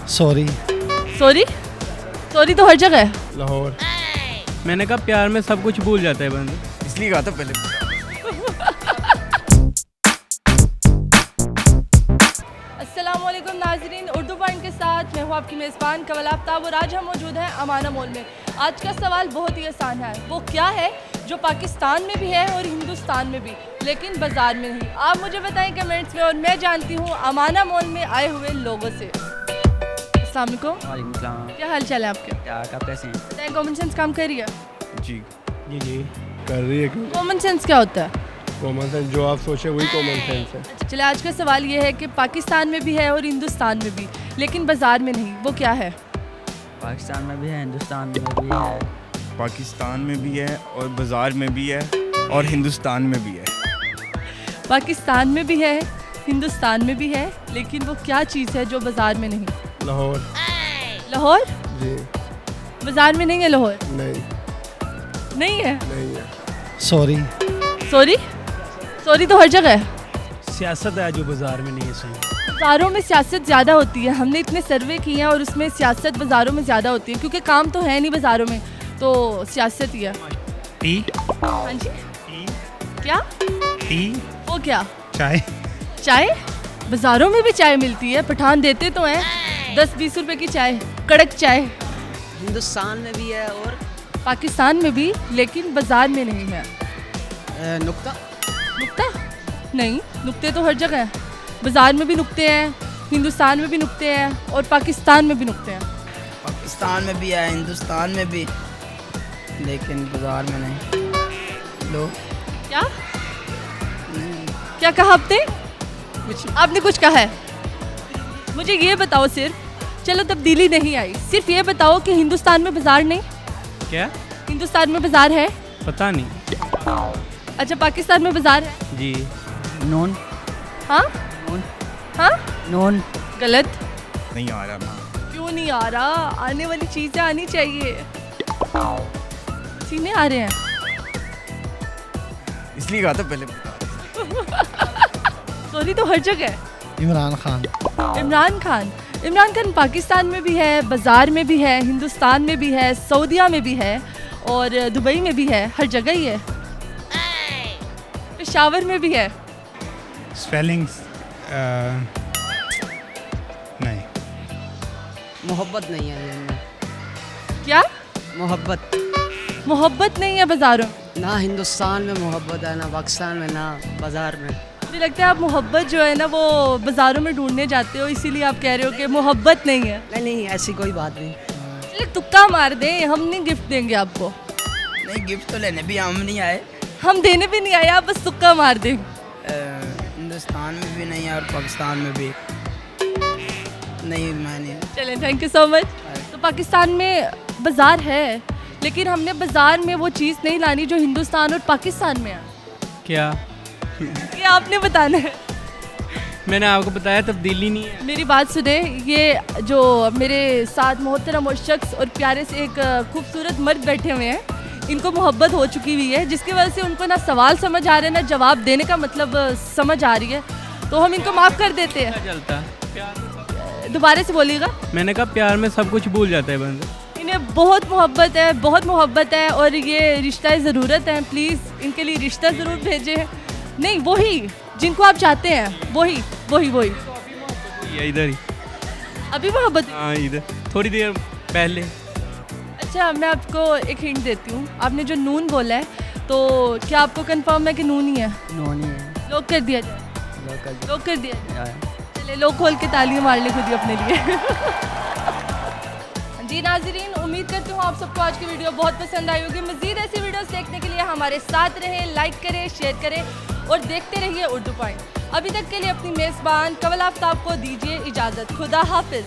Sorry. Sorry? Sorry तो हर जगह है। लाहौर। मैंने कहा प्यार में सब कुछ भूल जाता है बंदा, इसलिए कहा था पहले। अस्सलामुअलैकुम नाज़रीन, उर्दू पॉइंट के साथ मैं हूँ आपकी मेज़बान कवल आफ्ताब और आज हम मौजूद हैं अमाना मॉल में। आज का सवाल बहुत ही आसान है, वो क्या है जो पाकिस्तान में भी है और हिंदुस्तान में भी, लेकिन बाज़ार में नहीं। आप मुझे बताएं कमेंट्स में और मैं जानती हूँ अमाना मॉल में आए हुए लोगों से। अस्सलाम वालेकुम। वालेकुम सलाम। क्या हाल चाल है आपके? क्या आप कैसे हैं? बताएं, कॉमन सेंस काम कर रही है? जी जी कर रही है। कॉमन सेंस क्या होता है? कॉमन सेंस जो आप सोचे वही कॉमन सेंस है। अच्छा चलिए, आज का सवाल ये है कि पाकिस्तान में भी है और हिंदुस्तान में भी, लेकिन बाज़ार में नहीं, वो क्या है? पाकिस्तान में भी है, हिंदुस्तान में भी है। पाकिस्तान में भी है और बाज़ार में भी है और हिंदुस्तान में भी है। पाकिस्तान में भी है, हिंदुस्तान में भी है, लेकिन वो क्या चीज़ है जो बाज़ार में नहीं? लाहौर। लाहौर? जी बाज़ार में नहीं है लाहौर? नहीं नहीं है। नहीं है। सॉरी। सॉरी? सॉरी तो हर जगह है। सियासत है जो बाजार में नहीं है। सही बाज़ारों में सियासत ज़्यादा होती है, हमने इतने सर्वे किए हैं और उसमें सियासत बाज़ारों में ज़्यादा होती है, क्योंकि काम तो है नहीं बाज़ारों में, तो सियासत ही है। टी हाँ जी। क्या? टी वो क्या? चाय। चाय? बाज़ारों में भी चाय मिलती है, पठान देते तो हैं 10-20 रुपए की चाय, कड़क चाय। हिंदुस्तान में भी है और पाकिस्तान में भी, लेकिन बाज़ार में नहीं है। नुक्ता। नुक्ता? नहीं, नुक्ते तो हर जगह हैं। बाज़ार में भी नुक्ते हैं, हिंदुस्तान में भी नुक्ते हैं और पाकिस्तान में भी नुक्ते हैं। पाकिस्तान में भी है, हिंदुस्तान में भी, लेकिन बाजार में नहीं। लो क्या? क्या कहा आपने? आपने कुछ कहा है? मुझे ये बताओ सिर्फ, चलो तब्दीली नहीं आई, सिर्फ ये बताओ कि हिंदुस्तान में बाज़ार नहीं? क्या? हिंदुस्तान में बाज़ार है? पता नहीं। अच्छा, पाकिस्तान में बाज़ार है? जी नून। हाँ? नून। हाँ? नून। गलत। नहीं आ रहा ना। क्यों नहीं आ रहा? आने वाली चीज़ें आनी चाहिए। सीने आ रहे हैं। इसलिए कहा था पहले। सॉरी तो हर जगह है। इमरान खान। इमरान खान? इमरान खान पाकिस्तान में भी है, बाज़ार में भी है, हिंदुस्तान में भी है, सऊदीया में भी है और दुबई में भी है, हर जगह ही है। पेशावर में भी है। स्पेलिंग्स नहीं। मोहब्बत नहीं है इनमें। क्या? मोहब्बत मोहब्बत नहीं है बाज़ारों में? ना हिंदुस्तान में मोहब्बत है, ना पाकिस्तान में, ना बाजार में। मुझे लगता है आप मोहब्बत जो है ना वो बाज़ारों में ढूंढने जाते हो, इसीलिए आप कह रहे हो कि मोहब्बत नहीं है। नहीं नहीं, ऐसी कोई बात नहीं। चलिए तुक्का मार दें, हम नहीं गिफ्ट देंगे आपको। नहीं, गिफ्ट तो लेने भी हम नहीं आए। हम देने भी नहीं आए, आप बस तुक्का मार दें। हिंदुस्तान में भी नहीं है और पाकिस्तान में भी नहीं। मैंने चलें, थैंक यू सो मच। तो पाकिस्तान में बाज़ार है, लेकिन हमने बाज़ार में वो चीज़ नहीं लानी जो हिंदुस्तान और पाकिस्तान में है। क्या? ये आपने बताना है। मैंने आपको बताया तब्दीली नहीं है। मेरी बात सुने, ये जो मेरे साथ मोहतरम और शख्स और प्यारे से एक खूबसूरत मर्द बैठे हुए हैं, इनको मोहब्बत हो चुकी हुई है, जिसकी वजह से उनको ना सवाल समझ आ रहे हैं ना जवाब देने का मतलब समझ आ रही है, तो हम इनको माफ़ कर देते हैं। क्या चलता है? दोबारा से बोलिएगा। मैंने कहा प्यार में सब कुछ भूल जाता है बंदा। इन्हें बहुत मोहब्बत है, बहुत मोहब्बत है और ये रिश्ता ज़रूरत है, प्लीज़ इनके लिए रिश्ता ज़रूर भेजें। नहीं, वही जिनको आप चाहते हैं, वही वही वही। ये इधर ही। अभी मोहब्बत? हाँ इधर, थोड़ी देर पहले। अच्छा, मैं आपको एक हिंट देती हूँ। आपने जो नून बोला है, तो क्या आपको कंफर्म है कि नून ही है? नून ही है। लोग कर दिया जाए। लोकल। लोग कर दिया जाए। चलिए, लोग खोल के तालियां मार ले खुद ही अपने लिए। जी नाज़रीन, उम्मीद करती हूँ आप सबको आज की वीडियो बहुत पसंद आई होगी। मज़ीद ऐसी वीडियोस देखने के लिए हमारे साथ रहें, लाइक करें, शेयर करें और देखते रहिए उर्दू पॉइंट। अभी तक के लिए अपनी मेज़बान कवल आफ्ताब को दीजिए इजाज़त। खुदा हाफिज़।